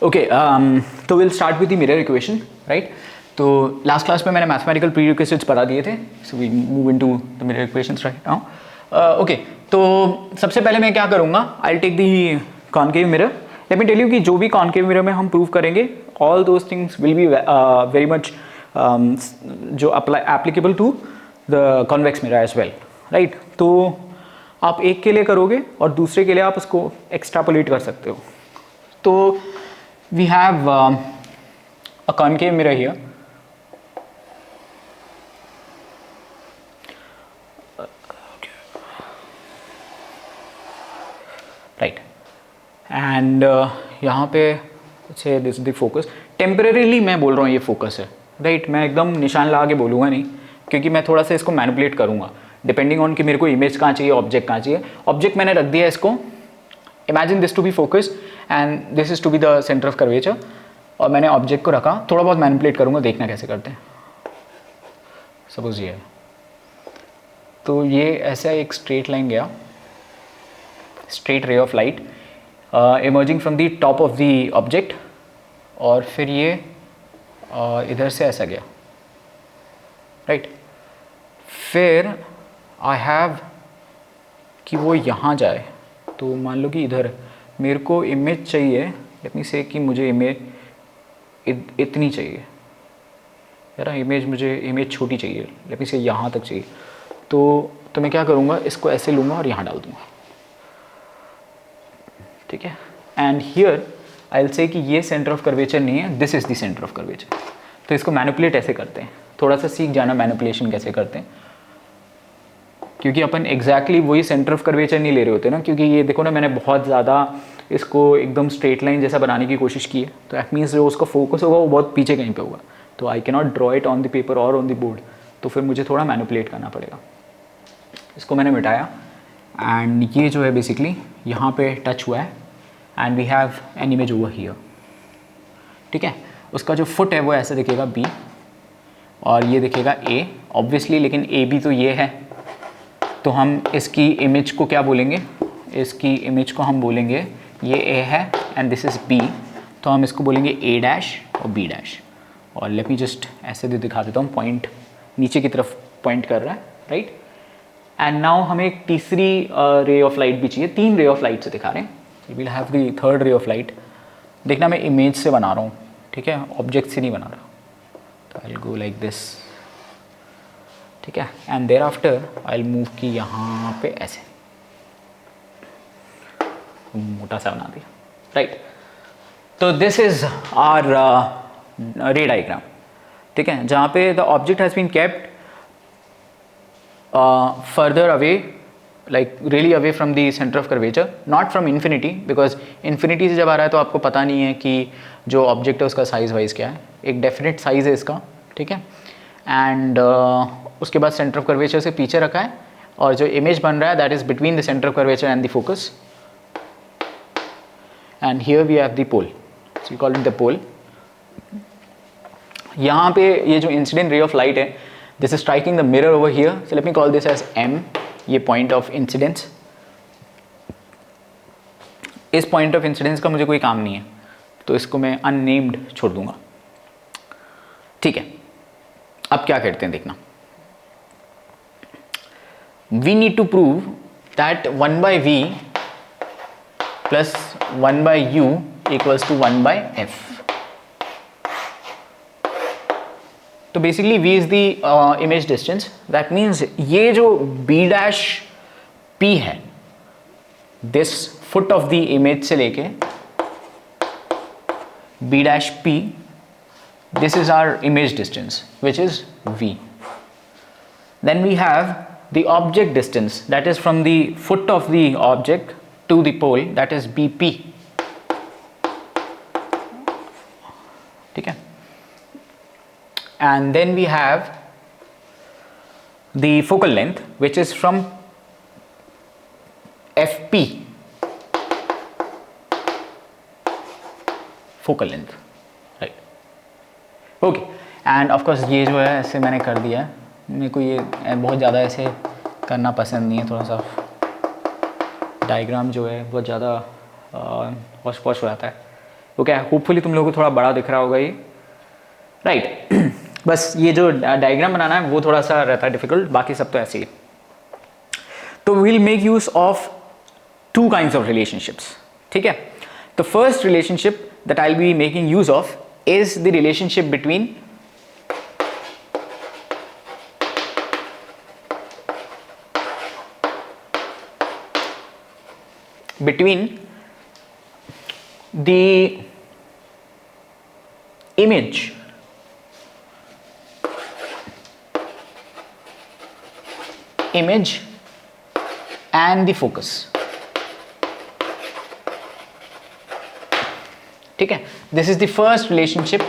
Okay, तो will start with the mirror equation, right. तो last class में मैंने मैथमेटिकल प्रीरिक्विजिट्स बता दिए थे, so we move into the mirror equations right now. Okay, तो सबसे पहले मैं क्या करूँगा, I will take the concave mirror. Let me tell you कि जो भी कॉनकेव मिरर में हम प्रूव करेंगे, all those things will be very much जो applicable to the convex mirror as well, right. तो आप एक के लिए करोगे और दूसरे के लिए आप उसको एक्सट्रापोलेट कर सकते हो। तो we have a concave mirror here, right, and यहाँ पे से this is the focus. Temporarily मैं बोल रहा हूँ ये फोकस है, राइट। मैं एकदम निशान लगा के बोलूँगा नहीं, क्योंकि मैं थोड़ा सा इसको मैनिपुलेट करूँगा डिपेंडिंग ऑन कि मेरे को इमेज कहाँ चाहिए, ऑब्जेक्ट कहाँ चाहिए। ऑब्जेक्ट मैंने रख दिया है इसको, imagine this to be focus and this is to be the centre of curvature, और मैंने ऑब्जेक्ट को रखा, थोड़ा बहुत मैनिपुलेट करूँगा, देखना कैसे करते हैं। सपोज ये है, तो ये ऐसा एक स्ट्रेट लाइन गया, स्ट्रेट रे of light emerging from the top of the object, और फिर ये इधर से ऐसा गया, राइट। फिर आई हैव कि वो यहाँ जाए, तो मान लो कि इधर मेरे को इमेज चाहिए, लेट मी से कि मुझे इमेज इतनी चाहिए यार, इमेज मुझे इमेज छोटी चाहिए, लेट मी से यहाँ तक चाहिए। तो मैं क्या करूँगा, इसको ऐसे लूँगा और यहाँ डाल दूँगा, ठीक है। And here I will say कि ये सेंटर ऑफ कर्वेचर नहीं है, this is the centre of curvature. तो इसको मैनिपुलेट ऐसे करते हैं, थोड़ा सा सीख जाना मैनिपुलेशन कैसे करते हैं, क्योंकि अपन एग्जैक्टली वही सेंटर ऑफ कर्वेचर नहीं ले रहे होते ना। क्योंकि ये देखो ना, मैंने बहुत ज़्यादा इसको एकदम स्ट्रेट लाइन जैसा बनाने की कोशिश की है, तो दैट मीन्स जो उसका फोकस होगा वो बहुत पीछे कहीं पे होगा, तो I can not draw it on the paper और ऑन द बोर्ड, तो फिर मुझे थोड़ा मैनिपुलेट करना पड़ेगा। इसको मैंने मिटाया एंड ये जो है बेसिकली यहाँ पे टच हुआ है and we have an image over here, ठीक है। उसका जो फुट है वो ऐसे दिखेगा B, और ये दिखेगा A ऑब्वियसली, लेकिन A B तो ये है, तो हम इसकी इमेज को क्या बोलेंगे, इसकी इमेज को हम बोलेंगे, ये A है एंड दिस इज़ B, तो हम इसको बोलेंगे A डैश और B डैश। और लेट मी जस्ट ऐसे भी दिखा देता हूँ, पॉइंट नीचे की तरफ पॉइंट कर रहा है, राइट। एंड नाउ हमें एक तीसरी रे ऑफ लाइट भी चाहिए, 3 रे ऑफ लाइट से दिखा रहे हैं, we will have the third ray of light. देखना मैं इमेज से बना रहा हूँ, ठीक है, ऑब्जेक्ट से नहीं बना रहा, तो I will go like this, ठीक है। And thereafter I will move की यहाँ पे ऐसे मोटा सा बना दिया, राइट। तो this is our ray diagram, ठीक है, जहाँ पे the object has been kept further away, like really away from the center of curvature, not from infinity, because infinity से जब आ रहा है तो आपको पता नहीं है कि जो ऑब्जेक्ट है उसका साइज़ वाइज क्या है, एक डेफिनेट साइज़ है इसका, ठीक है। एंड उसके बाद सेंटर ऑफ कर्वेचर से पीछे रखा है, और जो इमेज बन रहा है that is between the centre of curvature and the focus, and here we have the pole, so we call it the pole. यहाँ पे ये जो इंसिडेंट रे ऑफ लाइट है, this is striking the mirror over here, so let me call this as M, ये point of incidence. इस point of incidence का मुझे कोई काम नहीं है, तो इसको मैं अननेम्ड छोड़ दूंगा, ठीक है। अब क्या करते हैं देखना, we need to prove that 1/v plus 1/u equals to 1/f। तो basically v is the image distance, that means ये जो b डैश p है, this foot of the image से लेके b dash p, this is our image distance which is v। Then we have the object distance, that is from the foot of the object to the pole, that is bp, ठीक है। And then we have the focal length, which is from FP, focal length, right? Okay, and of course ये जो है ऐसे मैंने कर दिया है, मेरे को ये बहुत ज़्यादा ऐसे करना पसंद नहीं है, थोड़ा सा डायग्राम जो है बहुत ज़्यादा वॉश पॉश हो जाता है। ओके, होपफुली तुम लोगों को थोड़ा बड़ा दिख रहा होगा ये, राइट। बस ये जो डायग्राम बनाना है वो थोड़ा सा रहता है डिफिकल्ट, बाकी सब तो ऐसे ही। तो we'll make use of two kinds of relationships, ठीक है। The first relationship that I will be making use of is the relationship between the image and the focus, ठीक है। This is the first relationship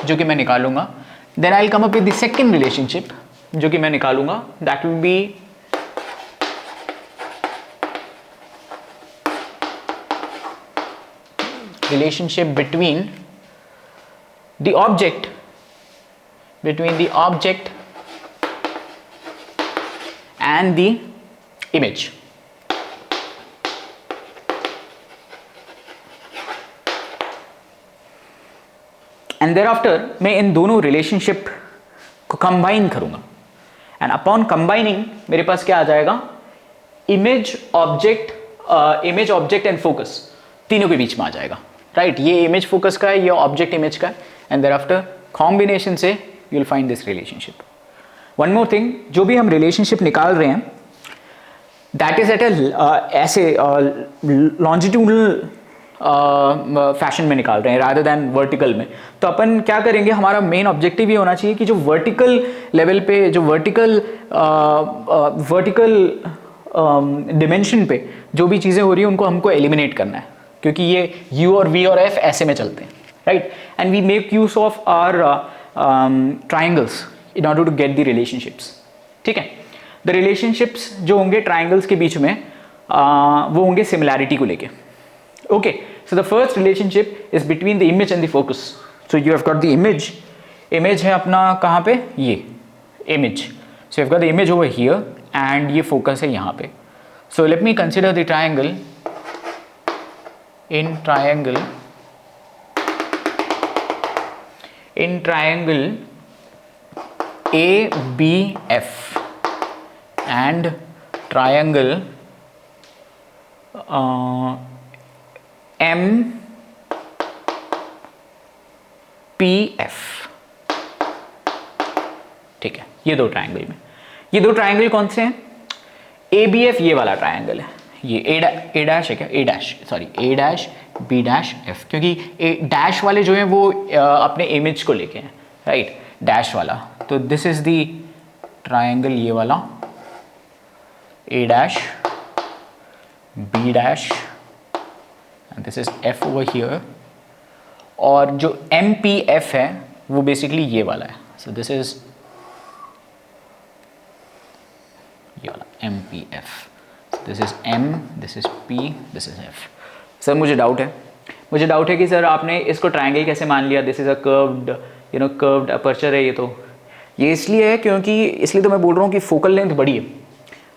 जो कि मैं निकालूंगा। Then I will come up with the second relationship जो कि मैं निकालूंगा, that will be relationship between the object and the image. And thereafter मैं इन दोनों रिलेशनशिप को कंबाइन करूंगा, एंड अपॉन कंबाइनिंग मेरे पास क्या आ जाएगा, इमेज ऑब्जेक्ट एंड फोकस तीनों के बीच में आ जाएगा, राइट। ये इमेज फोकस का है, ये ऑब्जेक्ट इमेज का है, एंड देयर आफ्टर कॉम्बिनेशन से you will find this relationship. One more thing, जो भी हम रिलेशनशिप निकाल रहे हैं दैट इज एट ऐसे लॉन्जिट्यूडनल फैशन में निकाल रहे हैं रादर देन वर्टिकल में। तो अपन क्या करेंगे, हमारा मेन ऑब्जेक्टिव ये होना चाहिए कि जो वर्टिकल लेवल पे, जो वर्टिकल डिमेंशन पे जो भी चीज़ें हो रही है उनको हमको एलिमिनेट करना है, क्योंकि ये U और V और F ऐसे में चलते हैं, right. And we make use of our triangles in order to get the relationships, ठीक है। द रिलेशनशिप्स जो होंगे ट्राइंगल्स के बीच में वो होंगे सिमिलैरिटी को लेके। Okay, so the first relationship is between the image and the focus. So you have got the image है अपना कहाँ पे, ये image. So you have got the image over here and ये फोकस है यहाँ पे। सो let me consider the triangle. In triangle ABF and triangle MPF, ठीक है। ये दो ट्राइंगल में, ये दो ट्राइंगल कौन से हैं, ABF ये वाला ट्राइंगल है, ये ए डैश है क्या, ए डैश बी डैश एफ, क्योंकि ए डैश वाले जो हैं वो अपने इमेज को लेके हैं, राइट, डैश वाला। तो दिस इज द ट्राइंगल ये वाला, A dash B dash and this is F over here, और जो एम पी एफ है वो बेसिकली ये वाला है। सो दिस इज ये वाला M P F, this is M, this is P, this is F। Sir मुझे डाउट है कि सर आपने इसको ट्राइंगल कैसे मान लिया, this is a curved aperture है। ये इसलिए है क्योंकि, इसलिए तो मैं बोल रहा हूँ कि फोकल लेंथ बड़ी है।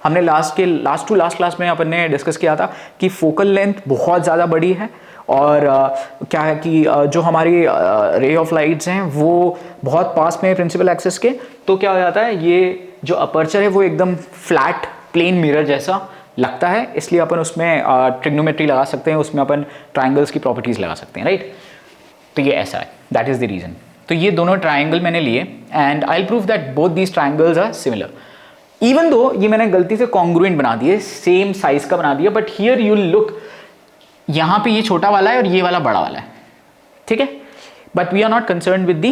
हमने लास्ट क्लास में अपन ने डिस्कस किया था कि फोकल लेंथ बहुत ज़्यादा बड़ी है, और क्या है कि जो हमारी रे ऑफ लाइट्स हैं वो बहुत पास में है प्रिंसिपल एक्सिस के। तो क्या हो जाता है, ये जो अपर्चर है वो एकदम फ्लैट प्लेन मिरर जैसा लगता है, इसलिए अपन उसमें ट्रिग्नोमेट्री लगा सकते हैं, उसमें अपन ट्राइंगल्स की प्रॉपर्टीज लगा सकते हैं, राइट। तो ये ऐसा है, दैट इज द रीजन। तो ये दोनों ट्राइंगल मैंने लिए and I will prove that both these triangles are similar, even though ये मैंने गलती से कॉन्ग्रुएंट बना दिए, सेम साइज का बना दिया, बट हियर यू लुक, यहाँ पे ये छोटा वाला है और ये वाला बड़ा वाला है, ठीक है। But we are not concern with the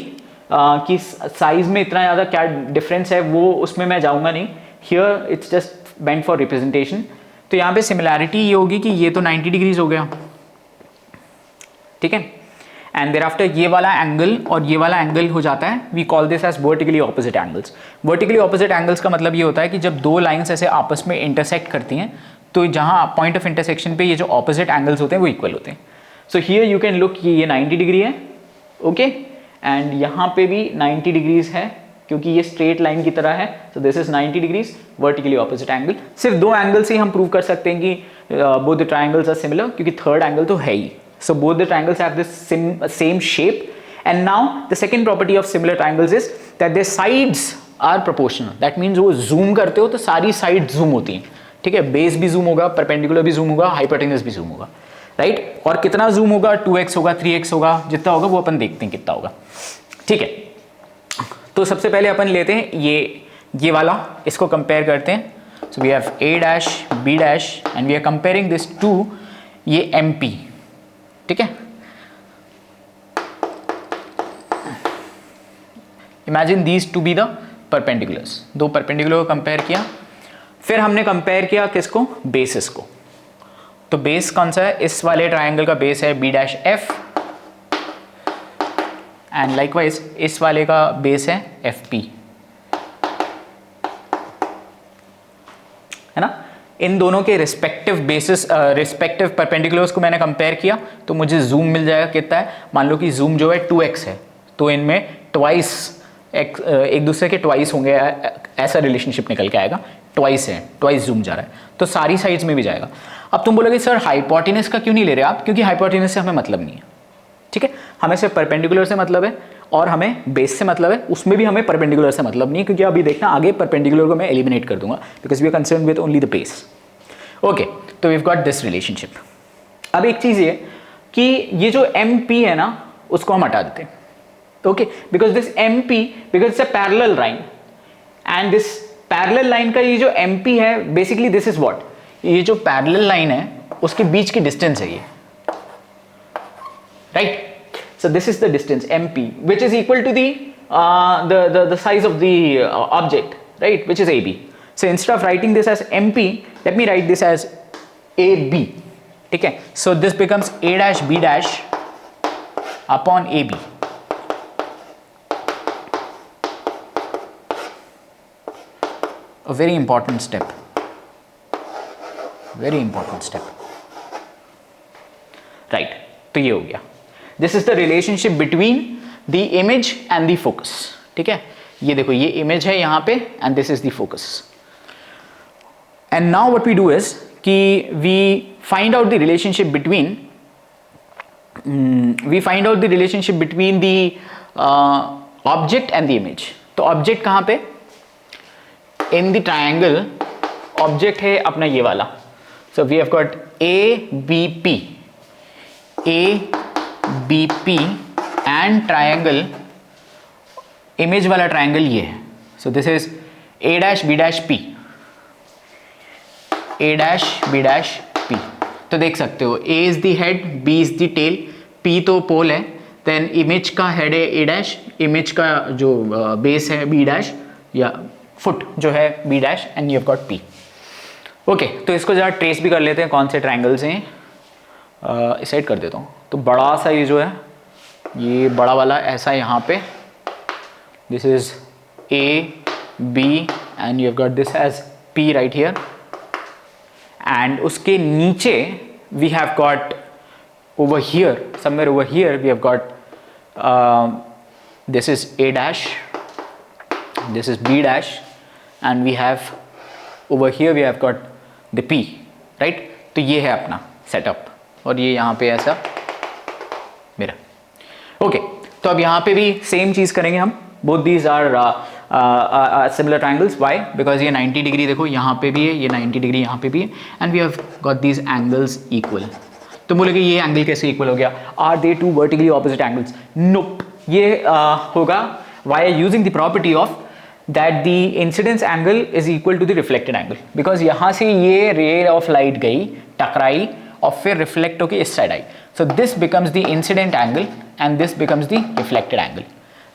कि साइज में इतना ज़्यादा क्या डिफरेंस है, वो उसमें मैं जाऊँगा नहीं। Here it's just meant for representation। तो यहाँ पे सिमिलैरिटी ये होगी कि ये तो 90 डिग्रीज हो गया, ठीक है। एंड देयर आफ्टर ये वाला एंगल और ये वाला एंगल हो जाता है, we call this as vertically opposite angles. Vertically opposite angles का मतलब ये होता है कि जब दो लाइंस ऐसे आपस में इंटरसेक्ट करती हैं तो जहाँ पॉइंट ऑफ इंटरसेक्शन पे ये जो ऑपोजिट एंगल्स होते हैं वो इक्वल होते हैं। So here you can look, ये 90 डिग्री है, ओके, एंड यहाँ पे भी 90 डिग्रीज है क्योंकि ये स्ट्रेट लाइन की तरह है, so this is 90 degrees vertically opposite angle. सिर्फ दो एंगल से ही हम प्रूव कर सकते हैं कि both the triangles are similar, क्योंकि थर्ड एंगल तो है ही। So both the triangles have this same shape. And now the second property of similar triangles is that their sides are proportional. That means वो zoom करते हो तो सारी side zoom होती हैं, ठीक है, बेस भी जूम होगा, परपेंडिकुलर भी जूम होगा, हाइपोटेन्यूज भी जूम होगा, राइट। और कितना जूम होगा, 2x होगा, 3x होगा, जितना होगा वो अपन देखते हैं कितना होगा, ठीक है। तो सबसे पहले अपन लेते हैं ये वाला, इसको कंपेयर करते हैं। So we have a dash b dash and we are comparing this to ये MP, ठीक है। Imagine these to be the perpendiculars, दो परपेंडिकुलर को कंपेयर किया, फिर हमने कंपेयर किया किसको, बेसिस को। तो बेस कौन सा है, इस वाले ट्राइंगल का बेस है b dash f and likewise इस वाले का बेस है FP, है ना। इन दोनों के रिस्पेक्टिव बेसिस रिस्पेक्टिव परपेंडिकुलर्स को मैंने कंपेयर किया तो मुझे जूम मिल जाएगा कितना है। मान लो कि जूम जो है 2x है, तो इनमें ट्वाइस एक दूसरे के ट्वाइस होंगे, ऐसा रिलेशनशिप निकल के आएगा। ट्वाइस है, ट्वाइस जूम जा रहा है, तो सारी साइड्स में भी जाएगा। अब तुम बोलोगे सर हाइपोटेनस का क्यों नहीं ले रहे आप, क्योंकि हाइपोटेनस से हमें मतलब नहीं है, ठीक है। हमें सिर्फ परपेंडिकुलर से मतलब है और हमें बेस से मतलब है, उसमें भी हमें परपेंडिकुलर से मतलब नहीं है, क्योंकि अभी देखना आगे परपेंडिकुलर को मैं एलिमिनेट कर दूंगा, because we are concern with only the base. Okay, तो we have got this relationship. अब एक चीज ये कि ये जो MP है ना, उसको हम हटा देते हैं, okay, because this MP, because it's a parallel line and this parallel line का ये जो MP है, बेसिकली दिस इज व्हाट, ये जो पैरेलल लाइन है उसके बीच की डिस्टेंस है ये, right. So this is the distance MP, which is equal to the size of the object, right, which is AB. So instead of writing this as MP, let me write this as AB, ठीक है। So this becomes A dash B dash upon AB. A very important step, very important step, right। तो ये हो गया, this is the relationship between the image and the focus, ठीक है। ये देखो ये इमेज है यहाँ पे and this is the focus. And now what we do is कि we find out the relationship between the object and the image. तो ऑब्जेक्ट कहाँ पे, इन द ट्राइंगल ऑब्जेक्ट है अपना ये वाला। So we have got ABP and triangle, image वाला triangle ये है। So this is A dash B dash P, A dash B dash P। तो देख सकते हो A is the head, B is the tail, P तो pole है, then image का हेड है A डैश, इमेज का जो बेस है B डैश या फुट जो है B dash and you have got P। Okay, तो इसको जरा ट्रेस भी कर लेते हैं कौन से ट्राइंगल्स हैं। इस साइड कर देता हूँ। तो बड़ा सा ये जो है, ये बड़ा वाला ऐसा यहाँ पे, this is A B and you have got this as P right here, and उसके नीचे we have got over here, somewhere over here we have got this is A dash, this is B dash and we have over here we have got the P, right। तो ये है अपना setup और ये यहाँ पे ऐसा मेरा। ओके, तो अब यहाँ पे भी सेम चीज़ करेंगे हम। Both these are similar triangles. Why, because ये 90 डिग्री देखो यहाँ पे भी है, ये 90 डिग्री यहाँ पे भी है, and we have got these angles equal. तो बोले कि ये एंगल कैसे इक्वल हो गया, are they two vertically opposite angles? Nope, ये होगा why using the property of that the incidence angle is equal to the reflected angle, because यहाँ से ये ray of light गई, टकराई और फिर reflect होके इस side I, so this becomes the incident angle and this becomes the reflected angle,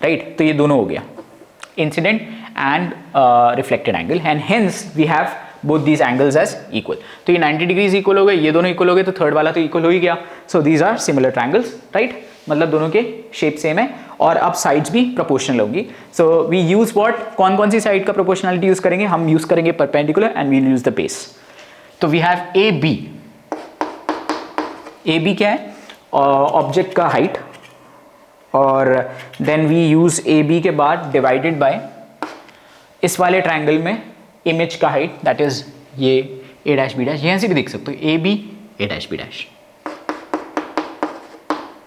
right। तो ये दोनों हो गया incident and reflected angle, and hence we have both these angles as equal। तो ये 90 degrees equal हो गए, ये दोनों equal हो गए, तो थर्ड वाला तो equal हो ही गया। so these are similar triangles, right, मतलब दोनों के शेप सेम है और अब साइड्स भी प्रोपोर्शनल होंगी। सो वी यूज व्हाट, कौन कौन सी साइड का प्रोपोर्शनलिटी यूज करेंगे, हम यूज करेंगे perpendicular and we use the base. तो वी हैव AB, AB क्या है, ऑब्जेक्ट का हाइट, और देन वी यूज AB के बाद डिवाइडेड बाय इस वाले ट्रायंगल में इमेज का हाइट दैट इज ये ए डैश बी डैश, यहाँ से भी देख सकते हो A B A dash B dash.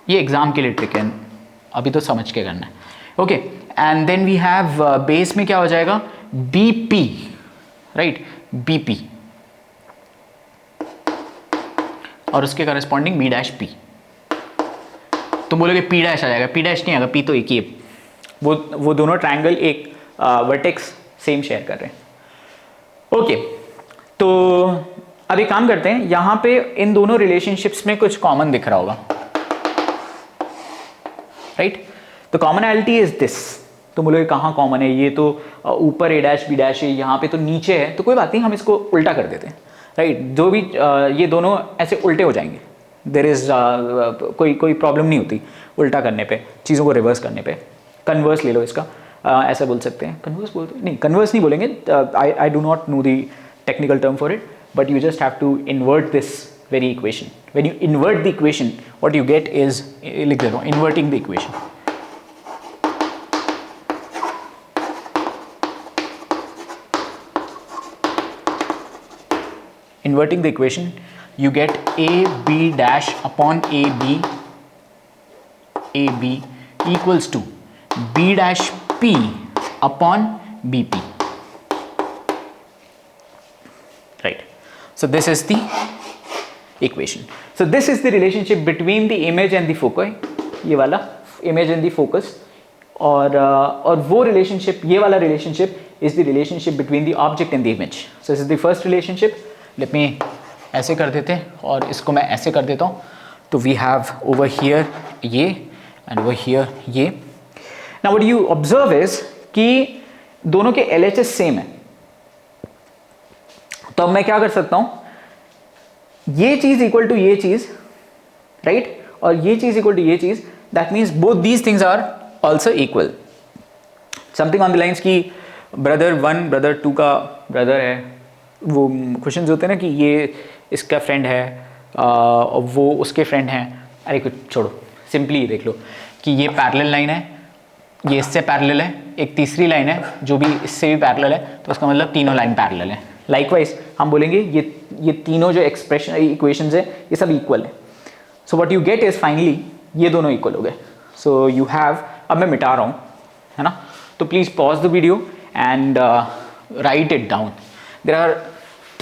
ये एग्जाम के लिए ट्रिक है, अभी तो समझ के करना है। Okay, and then we have base में क्या हो जाएगा B P, right, B P, और उसके करस्पॉन्डिंग बी डैश पी। तो बोलोगे पी डैश आ जाएगा, पी डैश नहीं आएगा, पी तो एक ही है। वो दोनों ट्रायंगल एक वर्टेक्स सेम शेयर कर रहे हैं। ओके, तो अब एक काम करते हैं, यहां पे इन दोनों रिलेशनशिप्स में कुछ कॉमन दिख रहा होगा, राइट? तो कॉमनैलिटी इज दिस। तो बोलोगे कहाँ कॉमन है, ये तो ऊपर ए डैश बी डैश है, यहाँ पे तो नीचे है, तो कोई बात नहीं, हम इसको उल्टा कर देते हैं, राइट? जो भी ये दोनों ऐसे उल्टे हो जाएंगे, देयर इज कोई प्रॉब्लम नहीं होती उल्टा करने पे, चीज़ों को रिवर्स करने पे। कन्वर्स ले लो इसका, ऐसा बोल सकते हैं, कन्वर्स बोलते हैं, नहीं कन्वर्स नहीं बोलेंगे, I do not know the technical term for it, but you just have to invert this very equation. When you invert the equation what you get is, लिख देता हूँ, inverting the equation. Inverting the equation, you get AB dash upon AB equals to B dash P upon BP. Right. So this is the equation. So this is the relationship between the image and the foci. ये वाला image and the focus. और वो relationship, ये वाला relationship is the relationship between the object and the image. So this is the first relationship. Let me ऐसे कर देते हैं और इसको मैं ऐसे कर देता हूँ। तो we have over here ये and over here ये। Now what you observe is कि दोनों के LHS सेम है। तो अब मैं क्या कर सकता हूँ, ये चीज़ इक्वल टू ये चीज़, राइट, और ये चीज़ इक्वल टू ये चीज़, that means both these things are also equal. Something on the lines की ब्रदर 1 ब्रदर 2 का ब्रदर है, वो क्वेश्चंस होते हैं ना कि ये इसका फ्रेंड है और वो उसके फ्रेंड हैं। अरे कुछ छोड़ो, सिंपली देख लो कि ये पैरेलल लाइन है, ये इससे पैरेलल है, एक तीसरी लाइन है जो भी इससे भी पैरेलल है, तो उसका मतलब तीनों लाइन पैरेलल है। लाइकवाइज हम बोलेंगे ये तीनों जो एक्सप्रेशन इक्वेशंस है ये सब इक्वल है। So what you get is finally ये दोनों इक्वल हो गए। सो यू हैव, अब मैं मिटा रहा हूँ, है ना, तो please pause the video and write it down. There are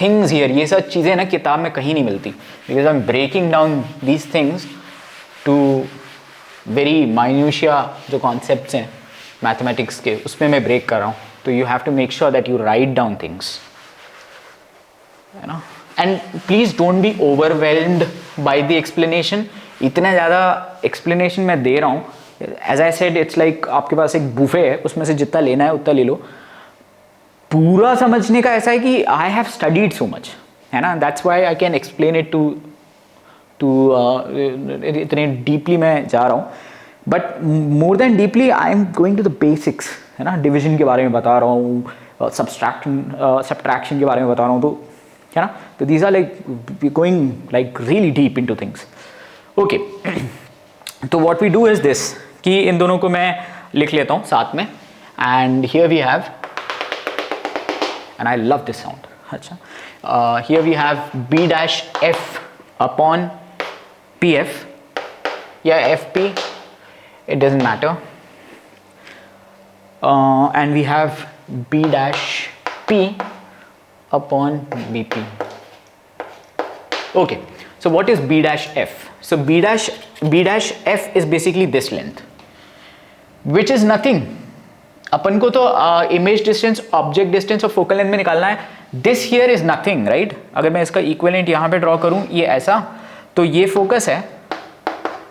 things here, ये सब चीज़ें ना किताब में कहीं नहीं मिलती, because I am breaking down these things to very minutiae जो कॉन्सेप्ट्स हैं मैथमेटिक्स के, उसमें मैं ब्रेक कर रहा हूँ। तो you have to make sure that you write down things, है ना, and please don't be overwhelmed by the explanation. इतना ज़्यादा एक्सप्लेनेशन मैं दे रहा हूँ, as I said it's like आपके पास एक बुफे है, उसमें से जितना लेना है उतना ले लो। पूरा समझने का ऐसा है कि I have studied so much, है ना, that's why I can explain it to इतने डीपली मैं जा रहा हूँ। But more than deeply I am going to the basics, है ना, डिविजन के बारे में बता रहा हूँ, सब्ट्रैक्शन के बारे में बता रहा हूँ, तो है ना, तो these are like going like really deep into things. Okay, तो what we do is this कि इन दोनों को मैं लिख लेता हूँ साथ में, and here we have, and I love this sound, अच्छा, here we have B dash F upon P F या F P, it doesn't matter, and we have B dash P upon BP. Okay, so what is B dash F? So B dash F is basically this length, which is nothing. अपन को तो image distance, object distance और focal length में निकालना है. This here is nothing, right? अगर मैं इसका equivalent यहाँ पे draw करूँ, ये ऐसा, तो ये focus है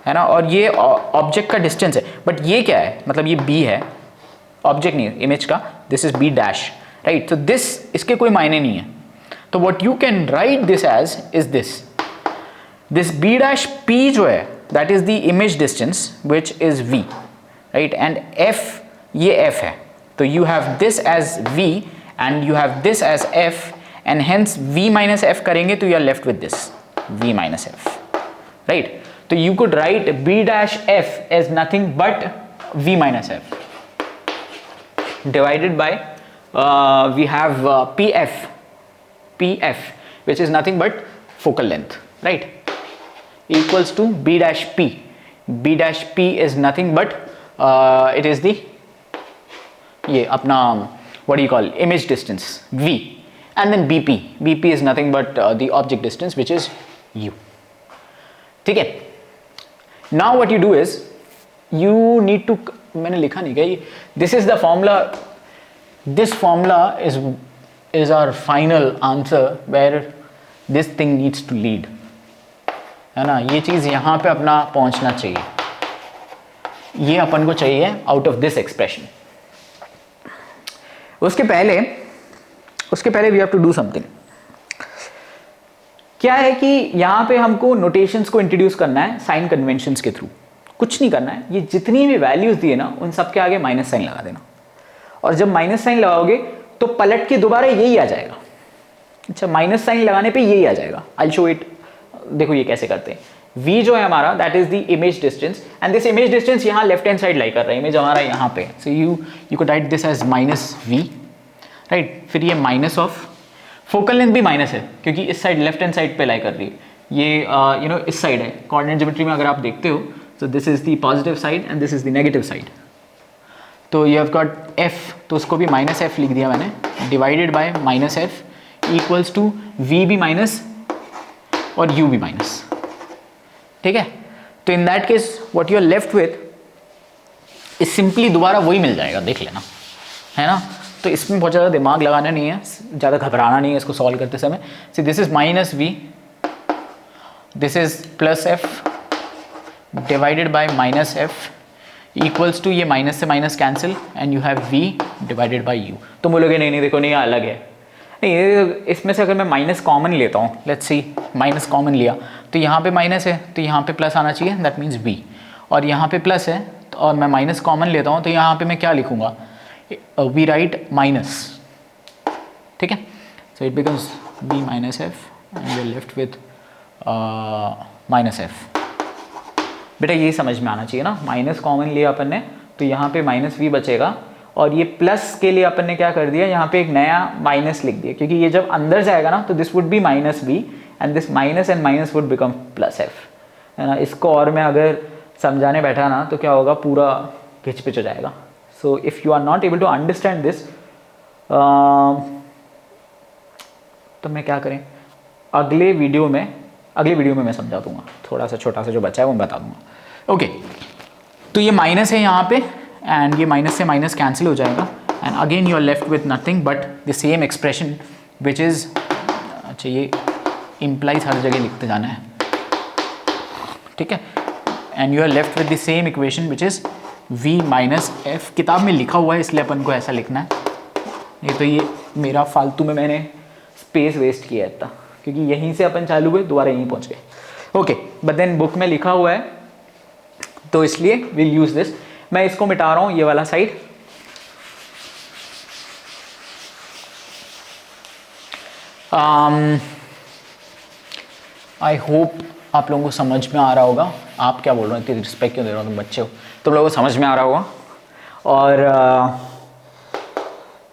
ना, और ये object का distance है. But ये क्या है? मतलब ये B है, object नहीं है, image का. This is B dash. Right, तो दिस इसके कोई मायने नहीं है. तो what you can write this as is this B dash P जो है that is the image distance which is v, right, and f ये एफ है, तो you have this as v and you have this as f, and hence v minus f करेंगे तो you are left with this v minus f, right. तो you could write B dash f as nothing but v minus f divided by we have PF which is nothing but focal length, right, equals to B dash P. B dash P is nothing but it is the ये अपना what do you call image distance V, and then BP is nothing but the object distance which is U. ठीक है. Now what you do is you need to, मैंने लिखा नहीं क्या, this is the formula, this formula is our final answer where this thing needs to lead, है ना. ये चीज़ यहाँ पे अपना पहुँचना चाहिए, ये अपन को चाहिए आउट ऑफ दिस एक्सप्रेशन. उसके पहले we have to do something. क्या है कि यहाँ पे हमको नोटेशंस को इंट्रोड्यूस करना है साइन कन्वेंशंस के थ्रू. कुछ नहीं करना है, ये जितनी भी वैल्यूज दिए ना उन सब के आगे माइनस साइन लगा देना, और जब माइनस साइन लगाओगे तो पलट के दोबारा यही आ जाएगा. अच्छा, माइनस साइन लगाने पे यही आ जाएगा. I show it. देखो ये कैसे करते हैं. v जो है हमारा that is the image distance, and this image distance यहाँ लेफ्ट हैंड साइड लाई कर रहा है. इमेज हमारा यहाँ पे, so you could write this as minus v, right. फिर ये माइनस ऑफ फोकल लेंथ भी माइनस है क्योंकि इस साइड लेफ्ट हैंड साइड पे लाई कर रही है. ये यू नो इस साइड है. कोऑर्डिनेट ज्योमेट्री में अगर आप देखते हो तो this is the positive side and this is the negative side. तो यू हैव गॉट f, तो उसको भी माइनस f लिख दिया मैंने, divided by minus f equals to v भी माइनस और u भी माइनस. ठीक है. तो in that case what you are left with is simply दोबारा वही मिल जाएगा, देख लेना, है ना. तो इसमें बहुत ज़्यादा दिमाग लगाना नहीं है, ज़्यादा घबराना नहीं है इसको सॉल्व करते समय. See this is minus v, this is plus f divided by minus f equals to, ये माइनस से minus cancel and you have v divided by u. तो बोलोगे नहीं देखो नहीं, अलग है. नहीं, इसमें से अगर मैं माइनस कॉमन लेता हूँ, लेट्स सी माइनस कॉमन लिया तो यहाँ पे माइनस है तो यहाँ पे प्लस आना चाहिए, दैट मीन्स v. और यहाँ पे प्लस है और मैं माइनस कॉमन लेता हूँ तो यहाँ पे मैं क्या लिखूँगा, वी राइट माइनस. ठीक है. So it becomes v minus f and we are left with minus f. बेटा ये समझ में आना चाहिए ना, माइनस कॉमन लिया अपन ने तो यहाँ पे माइनस v बचेगा, और ये प्लस के लिए अपन ने क्या कर दिया, यहाँ पे एक नया माइनस लिख दिया क्योंकि ये जब अंदर जाएगा ना तो this would be minus v and this minus and minus would become plus f, है ना. इसको और मैं अगर समझाने बैठा ना तो क्या होगा, पूरा खिच पिच हो जाएगा. So if you are not able to understand this, तो मैं क्या करें, अगले वीडियो में मैं समझा दूंगा. थोड़ा सा छोटा सा जो बचा है वो मैं बता दूंगा. ओके. तो ये माइनस है यहाँ पे एंड ये माइनस से माइनस कैंसिल हो जाएगा and again you are left with nothing but the same expression which is, अच्छा ये इम्प्लाइज हर जगह लिखते जाना है. ठीक है. And you are left with the same equation which is v minus f. किताब में लिखा हुआ है इसलिए अपन को ऐसा लिखना है, नहीं तो ये मेरा फालतू में मैंने स्पेस वेस्ट किया इतना, क्योंकि यहीं से अपन चालू हुए दोबारा यहीं पहुंच गए. ओके. बट देन बुक में लिखा हुआ है तो इसलिए विल यूज दिस. मैं इसको मिटा रहा हूं ये वाला साइड. आई होप आप लोगों को समझ में आ रहा होगा. आप क्या बोल रहे हो, इतनी रिस्पेक्ट क्यों दे रहे हो, तुम बच्चे हो, तुम लोगों को समझ में आ रहा होगा. और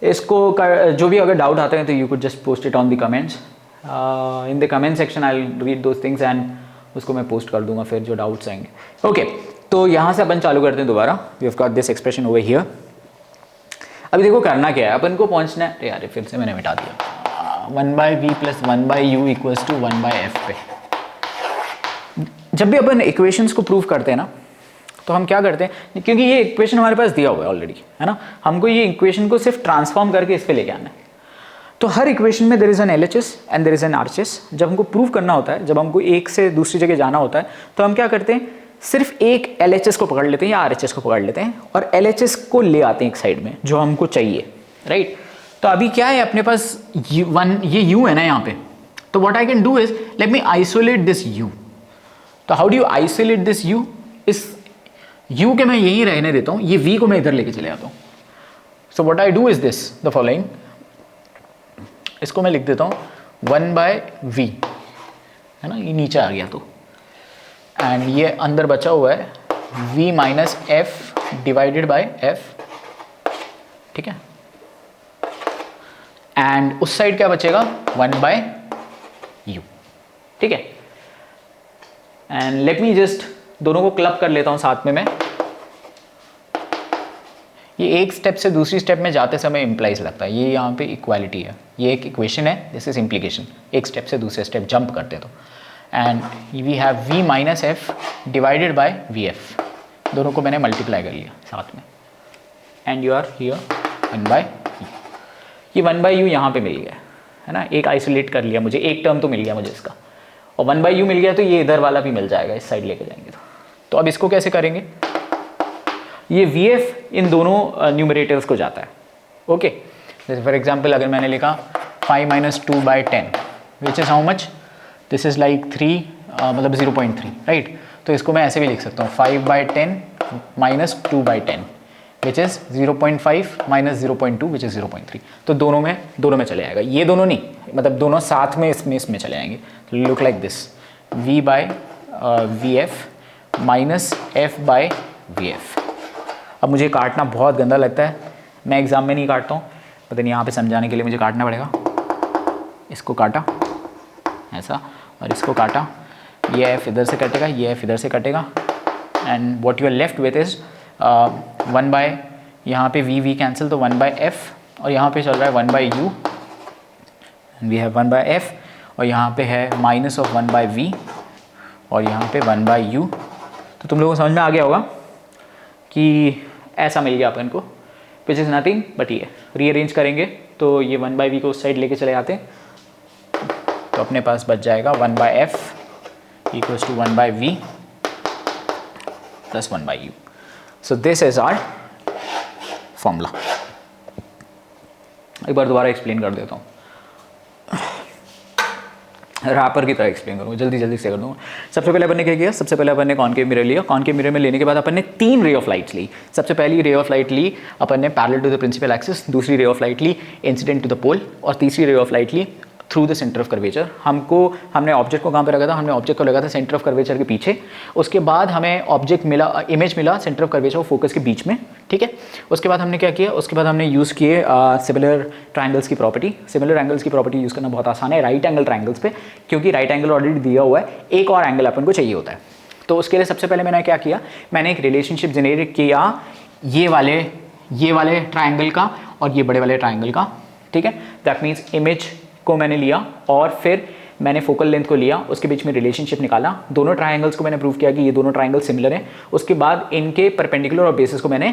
इसको जो भी अगर डाउट आते हैं तो you could just post it on the comments. In the comment section I will read those things and उसको मैं पोस्ट कर दूंगा फिर जो डाउट्स आएंगे. ओके. तो यहाँ से अपन चालू करते हैं दोबारा. We have got this expression over here. अभी देखो करना क्या है, अपन को पहुँचना है, यार फिर से मैंने मिटा दिया, 1/v plus 1/u equals to 1/f पे. जब भी अपन इक्वेशंस को प्रूव करते हैं ना तो हम क्या करते हैं, क्योंकि ये इक्वेशन हमारे पास दिया हुआ है ऑलरेडी, है ना, हमको ये इक्वेशन को सिर्फ ट्रांसफॉर्म करके इस पे लेके आना है. तो हर इक्वेशन में there is an LHS and there is an RHS. जब हमको प्रूव करना होता है, जब हमको एक से दूसरी जगह जाना होता है तो हम क्या करते हैं, सिर्फ एक LHS को पकड़ लेते हैं या RHS को पकड़ लेते हैं और LHS को ले आते हैं एक साइड में जो हमको चाहिए, राइट. तो अभी क्या है अपने पास, ये u है ना यहाँ पे, तो what I can do is let me isolate this u. तो how do you isolate this u, इस u के मैं यहीं रहने देता हूँ, ये v को मैं इधर लेके चले जाता हूँ. So what I do is this the following, इसको मैं लिख देता हूँ 1/v, है ना, ये नीचे आ गया तो, एंड ये अंदर बचा हुआ है v minus f divided bye f. ठीक है. एंड उस साइड क्या बचेगा 1/u, ठीक है। एंड लेट मी जस्ट दोनों को क्लब कर लेता हूँ साथ में मैं। ये एक स्टेप से दूसरी स्टेप में जाते समय इम्प्लाइज लगता है, ये यहाँ पे इक्वालिटी है, ये एक इक्वेशन है, दिस इज इम्प्लीकेशन, एक स्टेप से दूसरे स्टेप जंप करते तो। And we have v minus f divided by v f, दोनों को मैंने मल्टीप्लाई कर लिया साथ में, and you are here 1/u। ये 1/u यहाँ पे मिल गया है ना, एक आइसोलेट कर लिया मुझे, एक टर्म तो मिल गया मुझे इसका, और 1/u मिल गया तो ये इधर वाला भी मिल जाएगा, इस साइड लेके जाएंगे तो अब इसको कैसे करेंगे, ये vf इन दोनों न्यूमरेटर्स को जाता है, ओके। जैसे फॉर एग्जांपल अगर मैंने लिखा 5 - 2/10 which is how much, this is like 3 मतलब 0.3 राइट। तो इसको मैं ऐसे भी लिख सकता हूँ 5/10 - 2/10 विच इज़ 0.5 - 0.2 विच इज़ 0.3। तो दोनों में चले आएगा, ये दोनों नहीं, मतलब दोनों साथ में इसमें चले आएंगे। Look like this v/vf minus f/vf। अब मुझे काटना बहुत गंदा लगता है, मैं एग्ज़ाम में नहीं काटता हूँ, पता नहीं यहाँ पे समझाने के लिए मुझे काटना पड़ेगा। इसको काटा ऐसा और इसको काटा, ये एफ इधर से कटेगा, ये एफ इधर से कटेगा, and what you are left with is 1/, यहाँ पे v कैंसिल तो 1/f, और यहाँ पे चल रहा है 1/u, वी हैव 1/f, और यहाँ पे है माइनस ऑफ 1/v, और यहाँ पे 1/u। तो तुम लोगों को समझ में आ गया होगा कि ऐसा मिल गया अपन को, विच इज़ नथिंग बट ये रीअरेंज करेंगे तो ये 1/v को उस साइड लेके चले जाते हैं, तो अपने पास बच जाएगा 1/f equals to 1/v plus 1/u। So this is our formula. एक बार दोबारा एक्सप्लेन कर देता हूँ, रैपर की तरह एक्सप्लेन करूँगा, जल्दी से कर दूँगा। सबसे पहले अपन ने क्या किया, सबसे पहले अपन ने कॉनकेव मिरर लिया, कॉनकेव मिरर में लेने के बाद अपन ने 3 रे ऑफ लाइट्स ली। सबसे पहली रे ऑफ लाइट ली अपन ने parallel to the principal axis, दूसरी रे ऑफ लाइट ली इंसिडेंट टू द पोल, और तीसरी रे ऑफ लाइट ली through the centre of curvature. हमने ऑब्जेक्ट को कहाँ पे रखा था, हमने ऑब्जेक्ट को लगा था सेंटर ऑफ कर्वेचर के पीछे। उसके बाद हमें ऑब्जेक्ट मिला, इमेज मिला सेंटर ऑफ कर्वेचर और फोकस के बीच में, ठीक है। उसके बाद हमने क्या किया, उसके बाद हमने यूज़ किए सिमिलर ट्रायंगल्स की प्रॉपर्टी। सिमिलर एंगल्स की प्रॉपर्टी यूज़ करना बहुत आसान है राइट एंगल ट्रायंगल्स पे, क्योंकि राइट एंगल ऑलरेडी दिया हुआ है, एक और एंगल अपन को चाहिए होता है। तो उसके लिए सबसे पहले मैंने क्या किया, मैंने एक रिलेशनशिप जनरेट किया ये वाले ट्रायंगल का और ये बड़े वाले ट्रायंगल का, ठीक है। दैट मीन्स इमेज को मैंने लिया और फिर मैंने फोकल लेंथ को लिया, उसके बीच में रिलेशनशिप निकाला, दोनों ट्रायंगल्स को मैंने प्रूव किया कि ये दोनों ट्रायंगल सिमिलर हैं। उसके बाद इनके परपेंडिकुलर और बेसिस को मैंने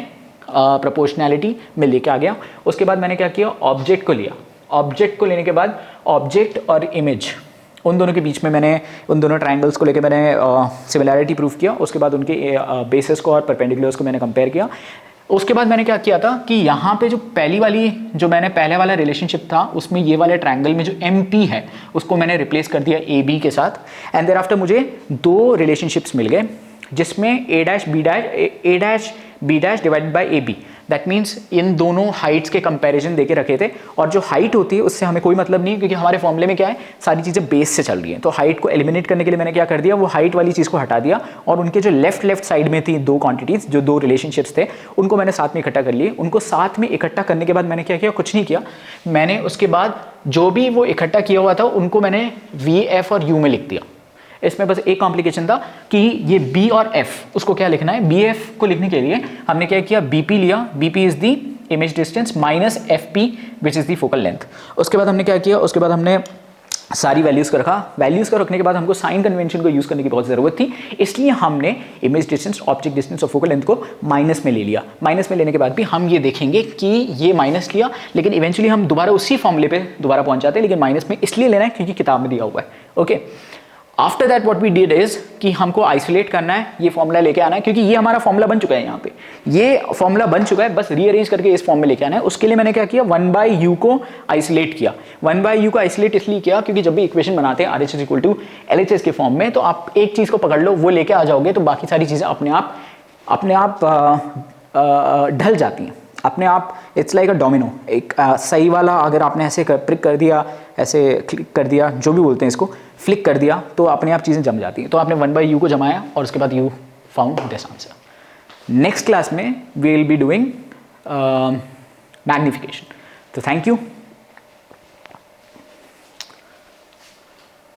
प्रोपोर्शनैलिटी में लेके आ गया। उसके बाद मैंने क्या किया, ऑब्जेक्ट को लिया, ऑब्जेक्ट को लेने के बाद ऑब्जेक्ट और इमेज उन दोनों के बीच में मैंने उन दोनों ट्रायंगल्स को लेके मैंने सिमिलैरिटी प्रूव किया। उसके बाद उनके बेसिस को और परपेंडिकुलर्स को मैंने कंपेयर किया। उसके बाद मैंने क्या किया था कि यहाँ पे जो पहले वाला रिलेशनशिप था उसमें ये वाले ट्रायंगल में जो MP है उसको मैंने रिप्लेस कर दिया AB के साथ, एंड देयर आफ्टर मुझे 2 रिलेशनशिप्स मिल गए जिसमें A' B' divided by AB। That means in दोनों हाइट्स के कंपैरिजन देके रखे थे, और जो हाइट होती है उससे हमें कोई मतलब नहीं, क्योंकि हमारे फॉर्मूले में क्या है, सारी चीज़ें बेस से चल रही हैं। तो हाइट को एलिमिनेट करने के लिए मैंने क्या कर दिया, वो हाइट वाली चीज़ को हटा दिया, और उनके जो लेफ्ट साइड में थी 2 क्वांटिटीज़, जो 2 रिलेशनशिप्स थे, उनको मैंने साथ में इकट्ठा कर लिए। उनको साथ में इकट्ठा करने के बाद मैंने क्या किया, कुछ नहीं किया, मैंने उसके बाद जो भी वो इकट्ठा किया हुआ था उनको मैंने VF और U में लिख दिया। इसमें बस एक कॉम्प्लिकेशन था कि ये B और F उसको क्या लिखना है। BF को लिखने के लिए हमने क्या किया, BP लिया, BP is the image distance minus FP which is the focal length. उसके बाद हमने क्या किया, उसके बाद हमने सारी वैल्यूज़ को रखा। वैल्यूज़ को रखने के बाद हमको साइन कन्वेंशन को यूज़ करने की बहुत ज़रूरत थी, इसलिए हमने इमेज डिस्टेंस, ऑब्जेक्ट डिस्टेंस और फोकल लेंथ को माइनस में ले लिया। माइनस में लेने के बाद भी हम ये देखेंगे कि ये माइनस लिया, लेकिन इवेंचुअली हम दोबारा उसी फॉर्मूले पे दोबारा पहुंच जाते हैं, लेकिन माइनस में इसलिए लेना है क्योंकि किताब में दिया हुआ है। Okay, after that what we did is कि हमको आइसोलेट करना है, ये फॉर्मूला लेके आना है, क्योंकि ये हमारा फॉर्मूला बन चुका है, यहाँ पे ये फॉर्मूला बन चुका है, बस रीअरेंज करके इस फॉर्म में लेके आना है। उसके लिए मैंने क्या किया, 1/u को आइसोलेट किया। 1/u को आइसोलेट इसलिए किया क्योंकि जब भी इक्वेशन बनाते हैं RHS इक्वल टू LHS के फॉर्म में, तो आप एक चीज़ को पकड़ लो, वो लेके आ जाओगे, तो बाकी सारी चीज़ें अपने आप ढल जाती हैं अपने आप। इट्स लाइक अ डोमिनो, एक सही वाला अगर आपने ऐसे प्रिक कर दिया, ऐसे क्लिक कर दिया, जो भी बोलते हैं इसको, फ्लिक कर दिया, तो अपने आप चीज़ें जम जाती हैं। तो आपने 1/u को जमाया और उसके बाद you found this answer. Next class में we will be doing magnification. तो थैंक यू।